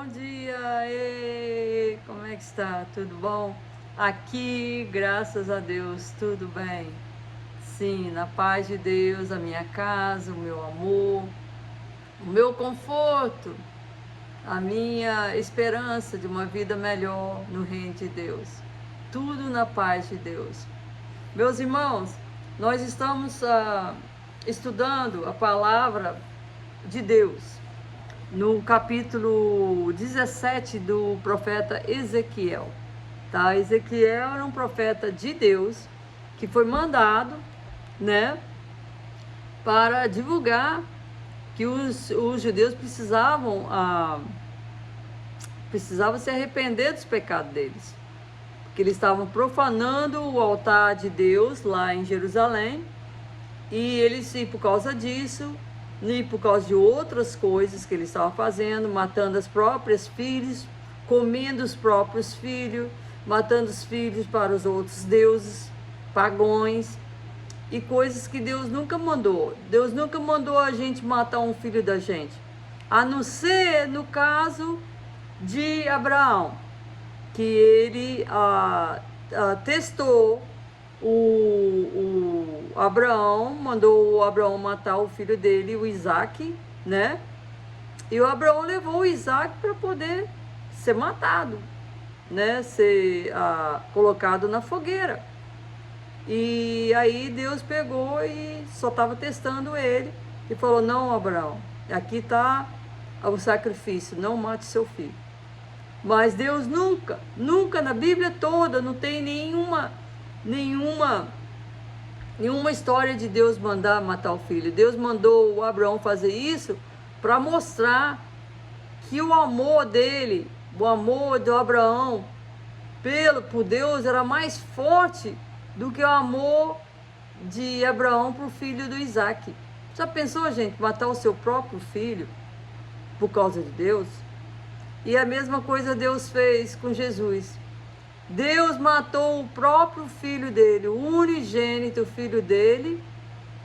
dia! Ei, como é que está? Tudo bom? Aqui, graças a Deus, tudo bem. Sim, na paz de Deus, a minha casa, o meu amor, o meu conforto, a minha esperança de uma vida melhor no reino de Deus. Tudo na paz de Deus. Meus irmãos, nós estamos estudando a palavra de Deus no capítulo 17 do profeta Ezequiel. Tá? Ezequiel era um profeta de Deus que foi mandado, né, para divulgar que os judeus precisavam se arrepender dos pecados deles, porque eles estavam profanando o altar de Deus lá em Jerusalém, e eles, por causa disso, e por causa de outras coisas que eles estavam fazendo, matando as próprias filhas, comendo os próprios filhos, matando os filhos para os outros deuses pagões, e coisas que Deus nunca mandou. Deus nunca mandou a gente matar um filho da gente, a não ser no caso de Abraão, que ele testou o Abraão, mandou o Abraão matar o filho dele, o Isaac, né? E o Abraão levou o Isaac para poder ser matado, né? Ser colocado na fogueira. E aí Deus pegou e só estava testando ele e falou: não, Abraão, aqui está o sacrifício, não mate seu filho. Mas Deus nunca na Bíblia toda não tem nenhuma história de Deus mandar matar o filho. Deus mandou o Abraão fazer isso para mostrar que o amor dele, o amor do Abraão por Deus era mais forte do que o amor de Abraão para o filho do Isaac. Já pensou, gente, matar o seu próprio filho por causa de Deus? E a mesma coisa Deus fez com Jesus. Deus matou o próprio filho dele, o unigênito filho dele,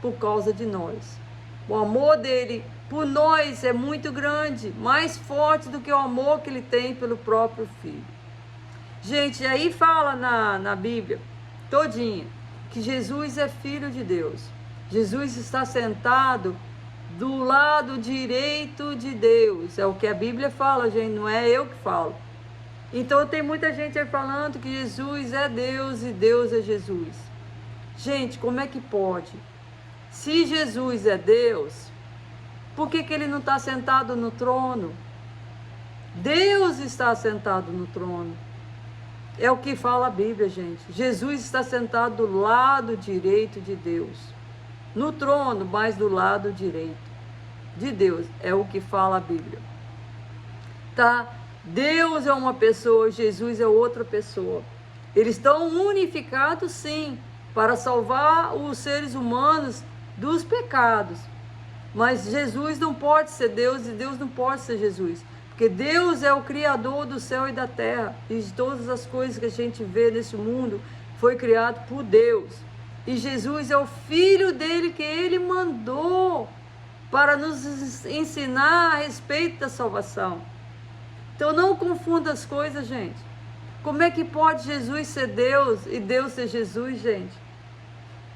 por causa de nós. O amor dele por nós é muito grande, mais forte do que o amor que ele tem pelo próprio filho. Gente, aí fala na Bíblia todinha que Jesus é filho de Deus. Jesus está sentado do lado direito de Deus. É o que a Bíblia fala, gente, não é eu que falo. Então tem muita gente aí falando que Jesus é Deus e Deus é Jesus. Gente, como é que pode? Se Jesus é Deus, por que ele não está sentado no trono? Deus está sentado no trono. É o que fala a Bíblia, gente. Jesus está sentado do lado direito de Deus. No trono, mas do lado direito de Deus. É o que fala a Bíblia. Tá? Deus é uma pessoa, Jesus é outra pessoa. Eles estão unificados, sim, para salvar os seres humanos dos pecados. Mas Jesus não pode ser Deus e Deus não pode ser Jesus. Porque Deus é o Criador do céu e da terra. E de todas as coisas que a gente vê nesse mundo foi criado por Deus. E Jesus é o Filho dele que ele mandou para nos ensinar a respeito da salvação. Então não confunda as coisas, gente. Como é que pode Jesus ser Deus e Deus ser Jesus, gente?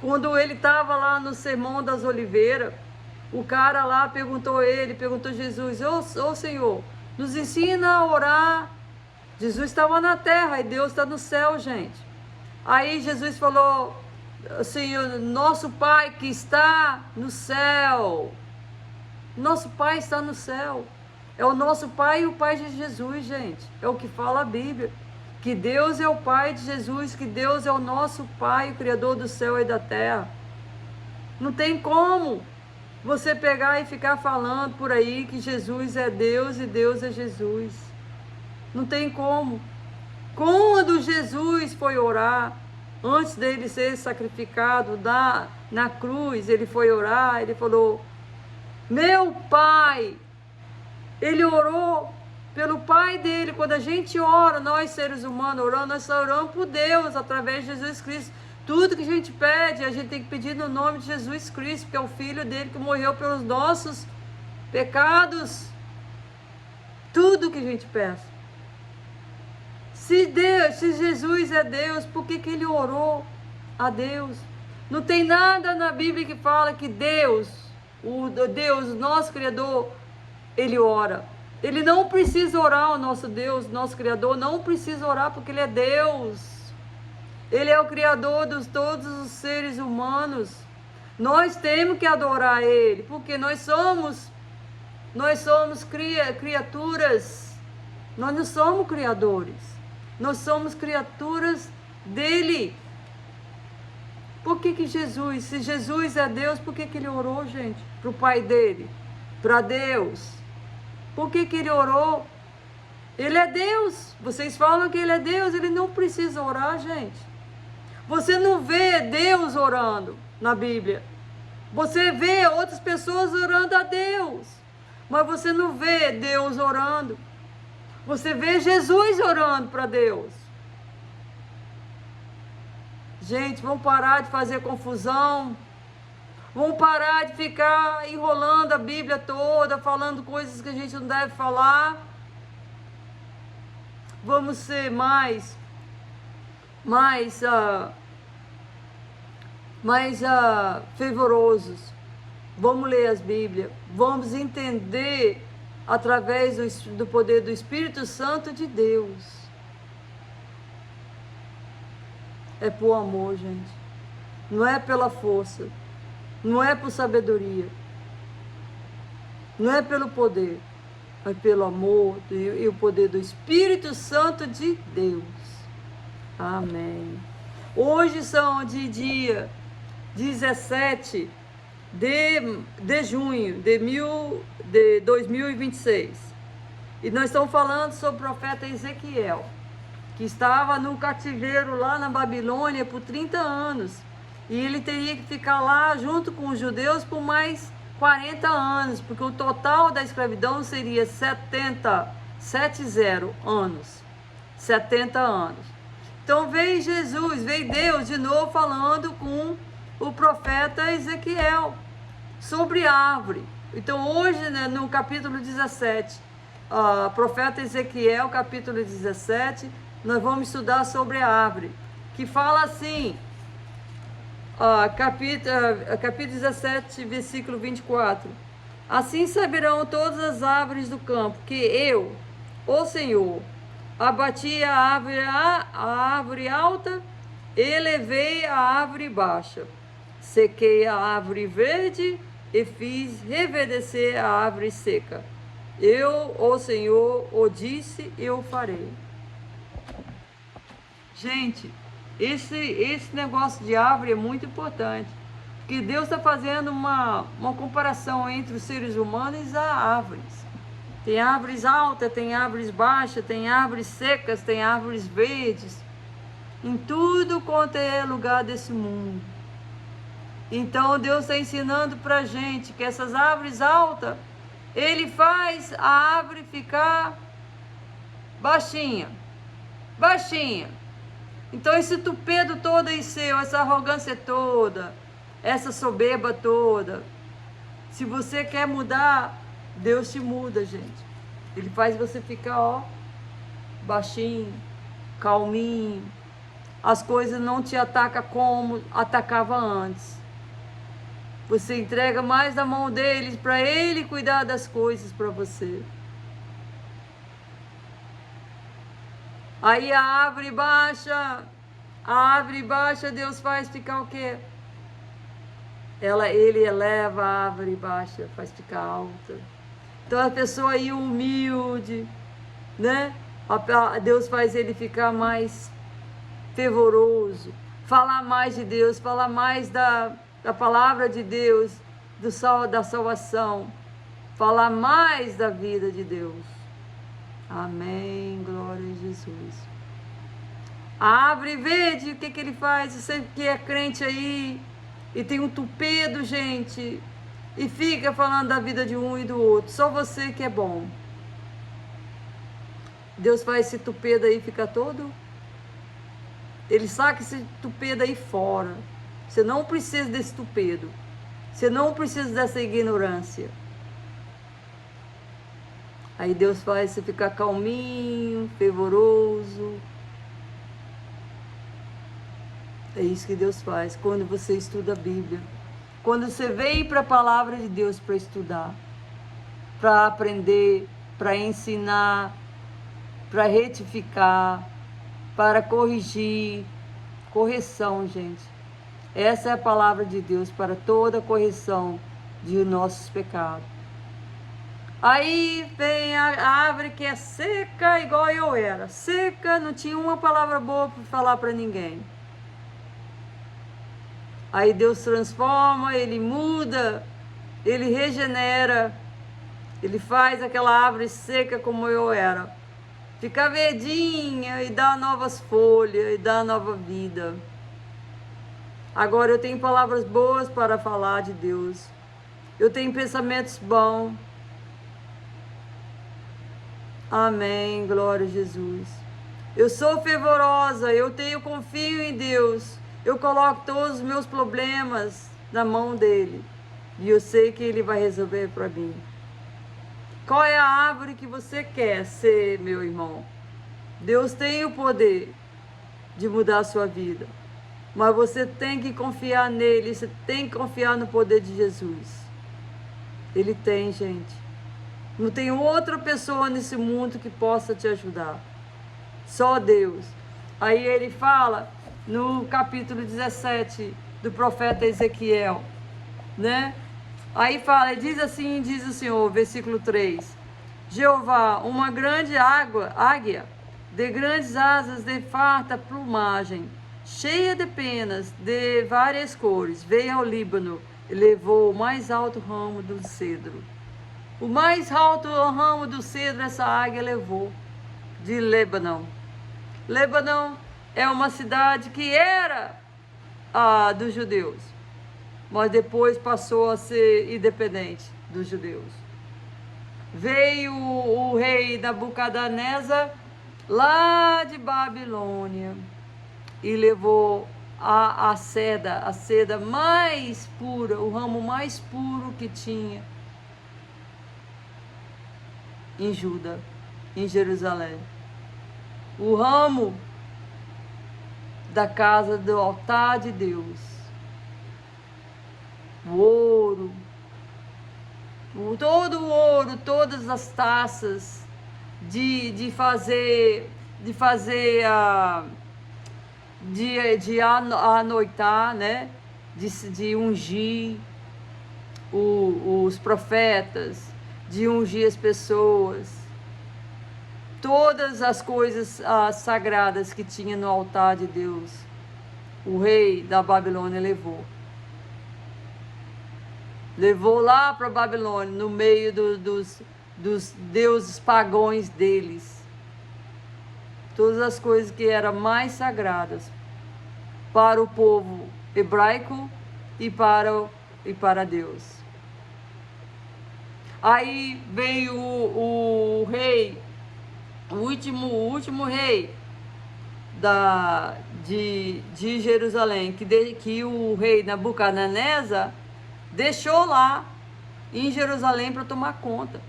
Quando ele estava lá no Sermão das Oliveiras, o cara lá perguntou Jesus: ô Senhor, nos ensina a orar. Jesus estava na terra e Deus está no céu, gente. Aí Jesus falou: Senhor, nosso Pai que está no céu. Nosso Pai está no céu. É o nosso Pai e o Pai de Jesus, gente. É o que fala a Bíblia. Que Deus é o Pai de Jesus, que Deus é o nosso Pai, o Criador do céu e da terra. Não tem como você pegar e ficar falando por aí que Jesus é Deus e Deus é Jesus. Não tem como. Quando Jesus foi orar, antes dele ser sacrificado na cruz, ele foi orar, ele falou: meu Pai. Ele orou pelo Pai dele. Quando a gente ora, nós seres humanos oramos, nós estamos orando por Deus, através de Jesus Cristo. Tudo que a gente pede, a gente tem que pedir no nome de Jesus Cristo, que é o Filho dele que morreu pelos nossos pecados. tudo que a gente peça. Se Jesus é Deus, por que ele orou a Deus? Não tem nada na Bíblia que fala que Deus, o nosso Criador, ele ora. Ele não precisa orar, o nosso Deus, nosso Criador, não precisa orar porque ele é Deus. Ele é o Criador de todos os seres humanos. Nós temos que adorar ele, porque nós somos criaturas. Nós não somos criadores. Nós somos criaturas dele. Por que Jesus, se Jesus é Deus, por que ele orou, gente? Para o Pai dele, para Deus. Por que ele orou? Ele é Deus. Vocês falam que ele é Deus, ele não precisa orar, gente. Você não vê Deus orando na Bíblia. Você vê outras pessoas orando a Deus, mas você não vê Deus orando. Você vê Jesus orando para Deus. Gente, vamos parar de fazer confusão. Vamos parar de ficar enrolando a Bíblia toda, falando coisas que a gente não deve falar. Vamos ser mais fervorosos. Vamos ler as Bíblias. Vamos entender através do poder do Espírito Santo de Deus. É por amor, gente. Não é pela força. Não é por sabedoria. Não é pelo poder. Mas pelo amor e o poder do Espírito Santo de Deus. Amém. Hoje são de dia 17 de junho de 2026. E nós estamos falando sobre o profeta Ezequiel, que estava no cativeiro lá na Babilônia por 30 anos. E ele teria que ficar lá junto com os judeus por mais 40 anos, porque o total da escravidão seria 70 anos. 70 anos. Então veio Deus de novo falando com o profeta Ezequiel sobre árvore. Então hoje, né, no capítulo 17, profeta Ezequiel, capítulo 17, nós vamos estudar sobre a árvore, que fala assim, capítulo 17, versículo 24. Assim saberão todas as árvores do campo que eu, o Senhor, abati a árvore alta, elevei a árvore baixa, sequei a árvore verde e fiz reverdecer a árvore seca. Eu, o Senhor, o disse e o farei. Gente, esse negócio de árvore é muito importante, porque Deus está fazendo uma comparação entre os seres humanos e as árvores. Tem árvores altas, tem árvores baixas, tem árvores secas, tem árvores verdes, em tudo quanto é lugar desse mundo. Então Deus está ensinando para a gente que essas árvores altas, ele faz a árvore ficar baixinha. Então esse tupedo todo aí seu, essa arrogância toda, essa soberba toda, se você quer mudar, Deus te muda, gente. Ele faz você ficar, baixinho, calminho. As coisas não te atacam como atacava antes. Você entrega mais na mão deles para ele cuidar das coisas para você. Aí a árvore baixa, Deus faz ficar o quê? Ele eleva a árvore baixa, faz ficar alta. Então a pessoa aí humilde, né? Deus faz ele ficar mais fervoroso, falar mais de Deus, falar mais da palavra de Deus, da salvação, falar mais da vida de Deus. Amém, glória a Jesus. A árvore verde, o que ele faz? Você que é crente aí e tem um tupedo, gente, e fica falando da vida de um e do outro, só você que é bom. Deus faz esse tupedo aí ficar todo, ele saca esse tupedo aí fora. Você não precisa desse tupedo, você não precisa dessa ignorância. Aí Deus faz você ficar calminho, fervoroso. É isso que Deus faz quando você estuda a Bíblia. Quando você vem para a palavra de Deus para estudar, para aprender, para ensinar, para retificar, para corrigir. Correção, gente. Essa é a palavra de Deus para toda correção de nossos pecados. Aí vem a árvore que é seca, igual eu era. Seca, não tinha uma palavra boa para falar para ninguém. Aí Deus transforma, Ele muda, Ele regenera, Ele faz aquela árvore seca como eu era. Fica verdinha e dá novas folhas e dá nova vida. Agora eu tenho palavras boas para falar de Deus. Eu tenho pensamentos bons. Amém, glória a Jesus. Eu sou fervorosa, confio em Deus. Eu coloco todos os meus problemas na mão dele. E eu sei que ele vai resolver para mim. Qual é a árvore que você quer ser, meu irmão? Deus tem o poder de mudar a sua vida. Mas você tem que confiar nele, você tem que confiar no poder de Jesus. Ele tem, gente. Não tem outra pessoa nesse mundo que possa te ajudar. Só Deus. Aí ele fala no capítulo 17 do profeta Ezequiel, né? Aí fala, diz assim, diz o Senhor, versículo 3. Jeová, uma grande águia, de grandes asas, de farta plumagem, cheia de penas, de várias cores, veio ao Líbano e levou o mais alto ramo do cedro. O mais alto ramo do cedro essa águia levou, de Líbano. Líbano é uma cidade que era dos judeus, mas depois passou a ser independente dos judeus. Veio o rei Nabucodonosor lá de Babilônia e levou a seda mais pura, o ramo mais puro que tinha em Judá, em Jerusalém. O ramo da casa do altar de Deus. O ouro, todo o ouro, todas as taças de anoitar, né? De ungir os profetas, de ungir as pessoas. Todas as coisas sagradas que tinha no altar de Deus, o rei da Babilônia levou. Levou lá para a Babilônia, no meio dos deuses pagãos deles. Todas as coisas que eram mais sagradas para o povo hebraico e para Deus. Aí veio o rei, o último rei de Jerusalém, que o rei Nabucodonosor deixou lá em Jerusalém para tomar conta,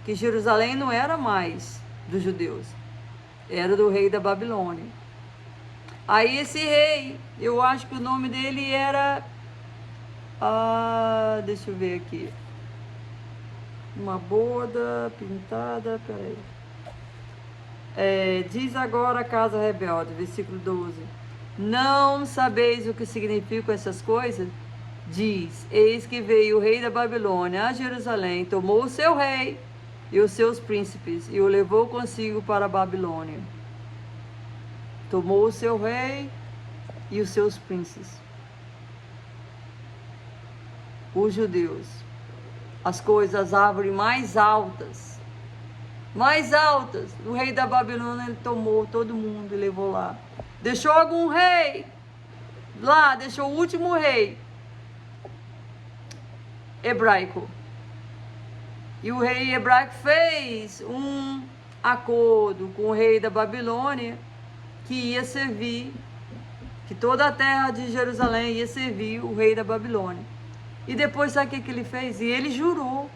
que Jerusalém não era mais dos judeus, era do rei da Babilônia. Aí esse rei, eu acho que o nome dele era, deixa eu ver aqui, uma boda pintada, peraí. Diz agora a casa rebelde, versículo 12. Não sabeis o que significam essas coisas? Diz, eis que veio o rei da Babilônia a Jerusalém, tomou o seu rei e os seus príncipes e o levou consigo para a Babilônia. Tomou o seu rei e os seus príncipes. Os judeus. As coisas, as árvores mais altas. O rei da Babilônia, ele tomou todo mundo e levou lá. Deixou algum rei lá, deixou o último rei hebraico. E o rei hebraico fez um acordo com o rei da Babilônia que ia servir, que toda a terra de Jerusalém ia servir o rei da Babilônia. E depois sabe o que ele fez? E ele jurou.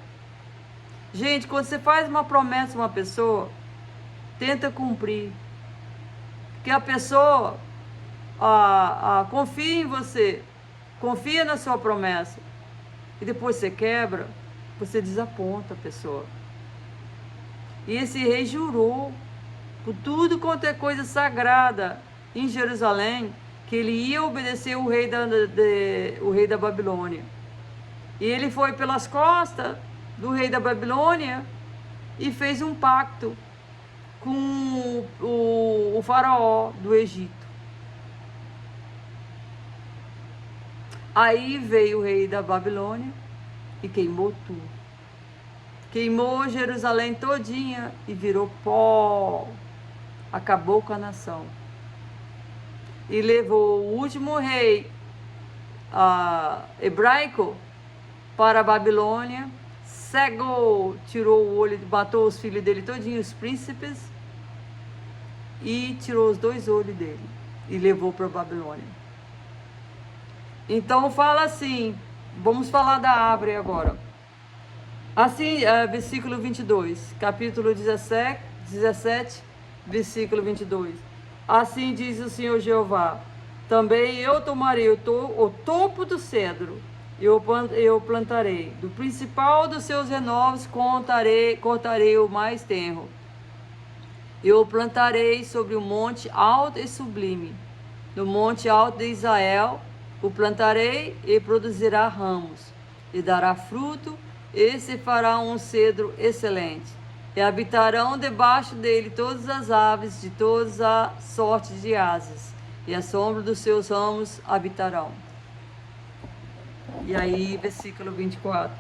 Gente, quando você faz uma promessa a uma pessoa, tenta cumprir. Porque a pessoa confia em você, confia na sua promessa. E depois você quebra, você desaponta a pessoa. E esse rei jurou, por tudo quanto é coisa sagrada em Jerusalém, que ele ia obedecer o rei da Babilônia. E ele foi pelas costas do rei da Babilônia e fez um pacto com o faraó do Egito. Aí veio o rei da Babilônia e queimou tudo. Queimou Jerusalém todinha e virou pó. Acabou com a nação. E levou o último rei hebraico para a Babilônia, cegou, tirou o olho, matou os filhos dele todinhos, os príncipes, e tirou os 2 olhos dele e levou para a Babilônia. Então fala assim, vamos falar da árvore agora. Assim, versículo 22, capítulo 17, versículo 22. Assim diz o Senhor Jeová: também eu tomarei o topo do cedro, eu plantarei. Do principal dos seus renovos cortarei o mais tenro. Eu o plantarei sobre o monte alto e sublime. No monte alto de Israel o plantarei e produzirá ramos, e dará fruto, e se fará um cedro excelente. E habitarão debaixo dele todas as aves de todas as sortes de asas, e a sombra dos seus ramos habitarão. E aí, versículo 24.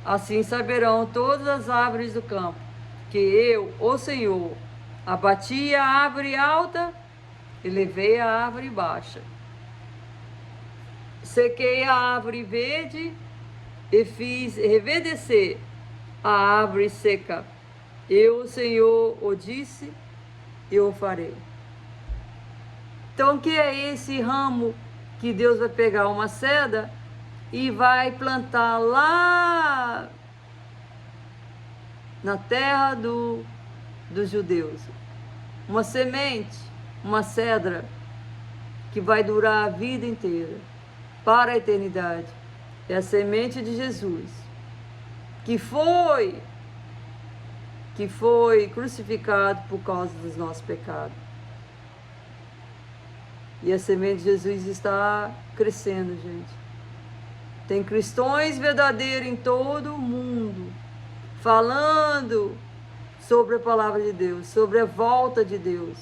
Assim saberão todas as árvores do campo, que eu, o Senhor, abati a árvore alta e levei a árvore baixa. Sequei a árvore verde e fiz reverdecer a árvore seca. Eu, o Senhor, o disse, eu o farei. Então, o que é esse ramo que Deus vai pegar uma seda e vai plantar lá na terra dos judeus? Uma semente, uma cedra que vai durar a vida inteira, para a eternidade. É a semente de Jesus, que foi crucificado por causa dos nossos pecados. E a semente de Jesus está crescendo, gente. Tem cristãos verdadeiros em todo o mundo, falando sobre a palavra de Deus, sobre a volta de Deus.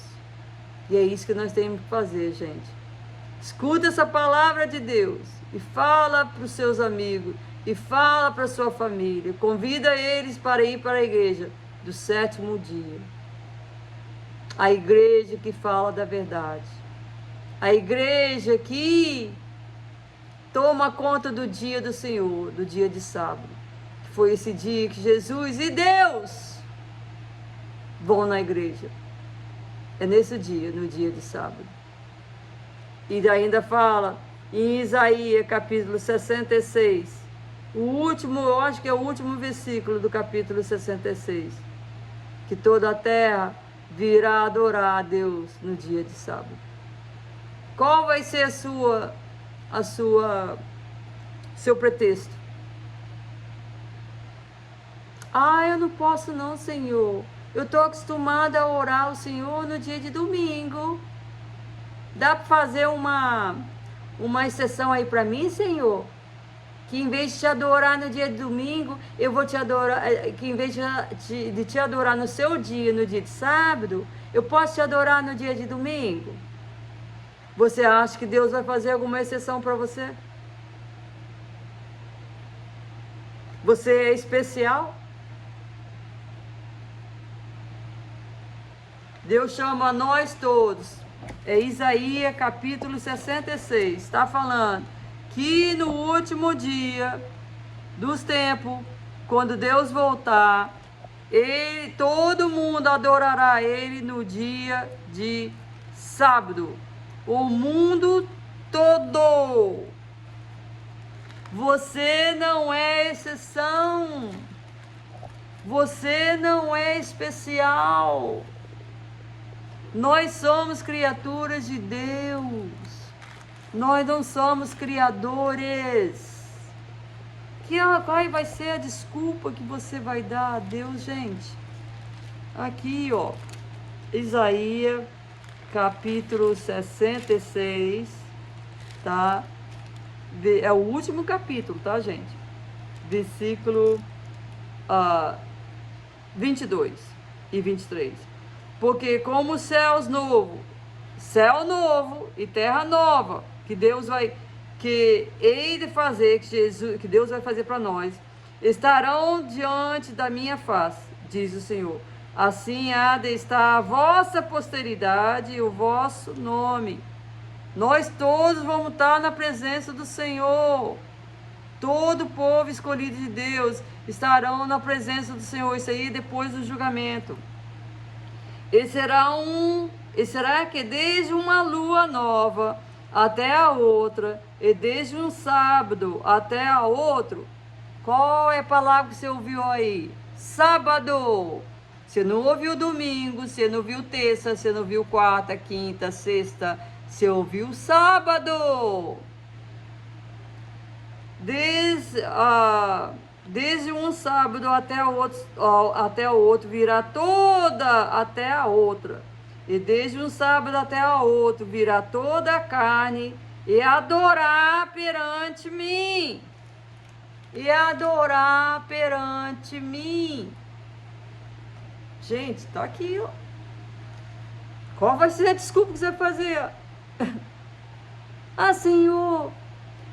E é isso que nós temos que fazer, gente. Escuta essa palavra de Deus e fala para os seus amigos e fala para a sua família. Convida eles para ir para a igreja do 7º dia. A igreja que fala da verdade. A igreja que toma conta do dia do Senhor, do dia de sábado. Que foi esse dia que Jesus e Deus vão na igreja. É nesse dia, no dia de sábado. E ainda fala em Isaías capítulo 66, o último, eu acho que é o último versículo do capítulo 66, que toda a terra virá adorar a Deus no dia de sábado. Qual vai ser seu pretexto? Eu não posso não, Senhor. Eu estou acostumada a orar ao Senhor no dia de domingo. Dá para fazer uma exceção aí para mim, Senhor? Que em vez de te adorar no dia de domingo, eu vou te adorar, que em vez de te adorar no seu dia, no dia de sábado, eu posso te adorar no dia de domingo? Você acha que Deus vai fazer alguma exceção para você? Você é especial? Deus chama nós todos. É Isaías capítulo 66, está falando que no último dia dos tempos, quando Deus voltar, todo mundo adorará Ele no dia de sábado. O mundo todo. Você não é exceção. Você não é especial. Nós somos criaturas de Deus. Nós não somos criadores. Qual vai ser a desculpa que você vai dar a Deus, gente? Aqui, ó, Isaías, capítulo 66, tá? É o último capítulo, tá, gente? Versículo 22 e 23. Porque como céu novo e terra nova, que hei de fazer, que Deus vai fazer para nós, estarão diante da minha face, diz o Senhor. Assim há de estar a vossa posteridade e o vosso nome. Nós todos vamos estar na presença do Senhor. Todo o povo escolhido de Deus estarão na presença do Senhor. Isso aí depois do julgamento. E será que desde uma lua nova até a outra, e desde um sábado até a outro, qual é a palavra que você ouviu aí? Sábado. Você não ouviu domingo, você não ouviu terça, você não ouviu quarta, quinta, sexta, você ouviu sábado. Desde um sábado até o outro virá toda até a outra. E desde um sábado até o outro virá toda a carne e adorar perante mim. E adorar perante mim. Gente, tá aqui, ó. Qual vai ser a desculpa que você vai fazer? Ah, Senhor,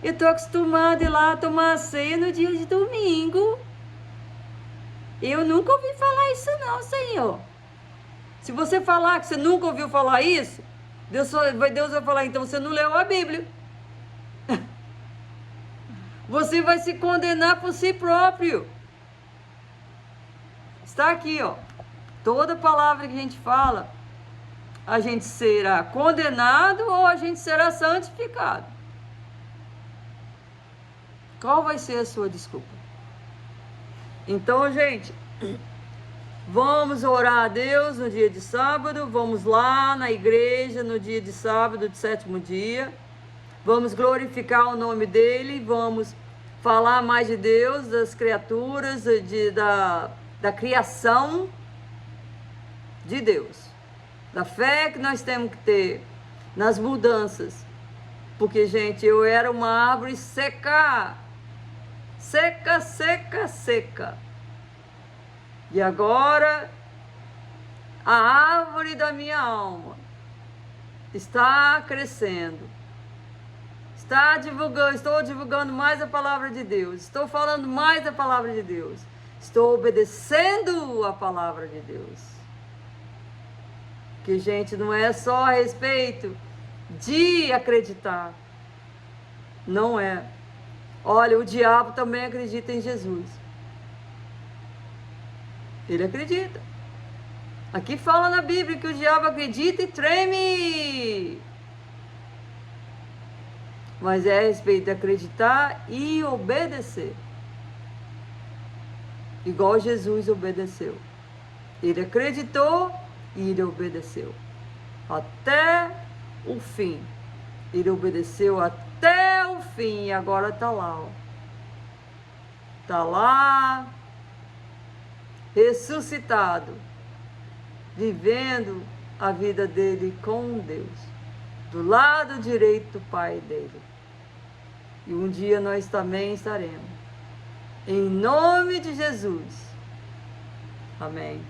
eu tô acostumado a ir lá tomar a ceia no dia de domingo. Eu nunca ouvi falar isso não, Senhor. Se você falar que você nunca ouviu falar isso, Deus vai falar, então você não leu a Bíblia. Você vai se condenar por si próprio. Está aqui, ó. Toda palavra que a gente fala, a gente será condenado ou a gente será santificado. Qual vai ser a sua desculpa? Então, gente, vamos orar a Deus no dia de sábado, vamos lá na igreja no dia de sábado, de sétimo dia, vamos glorificar o nome dele, vamos falar mais de Deus, das criaturas, da criação de Deus, da fé que nós temos que ter nas mudanças, porque, gente, eu era uma árvore seca, e agora a árvore da minha alma está crescendo, estou divulgando mais a palavra de Deus, estou falando mais da palavra de Deus, estou obedecendo a palavra de Deus. Que, gente, não é só a respeito de acreditar. Não é. Olha, o diabo também acredita em Jesus. Ele acredita. Aqui fala na Bíblia que o diabo acredita e treme. Mas é a respeito de acreditar e obedecer. Igual Jesus obedeceu. Ele acreditou e ele obedeceu até o fim. Ele obedeceu até o fim e agora está lá, ó. Está lá, ressuscitado, vivendo a vida dele com Deus, do lado direito do Pai dele. E um dia nós também estaremos. Em nome de Jesus. Amém.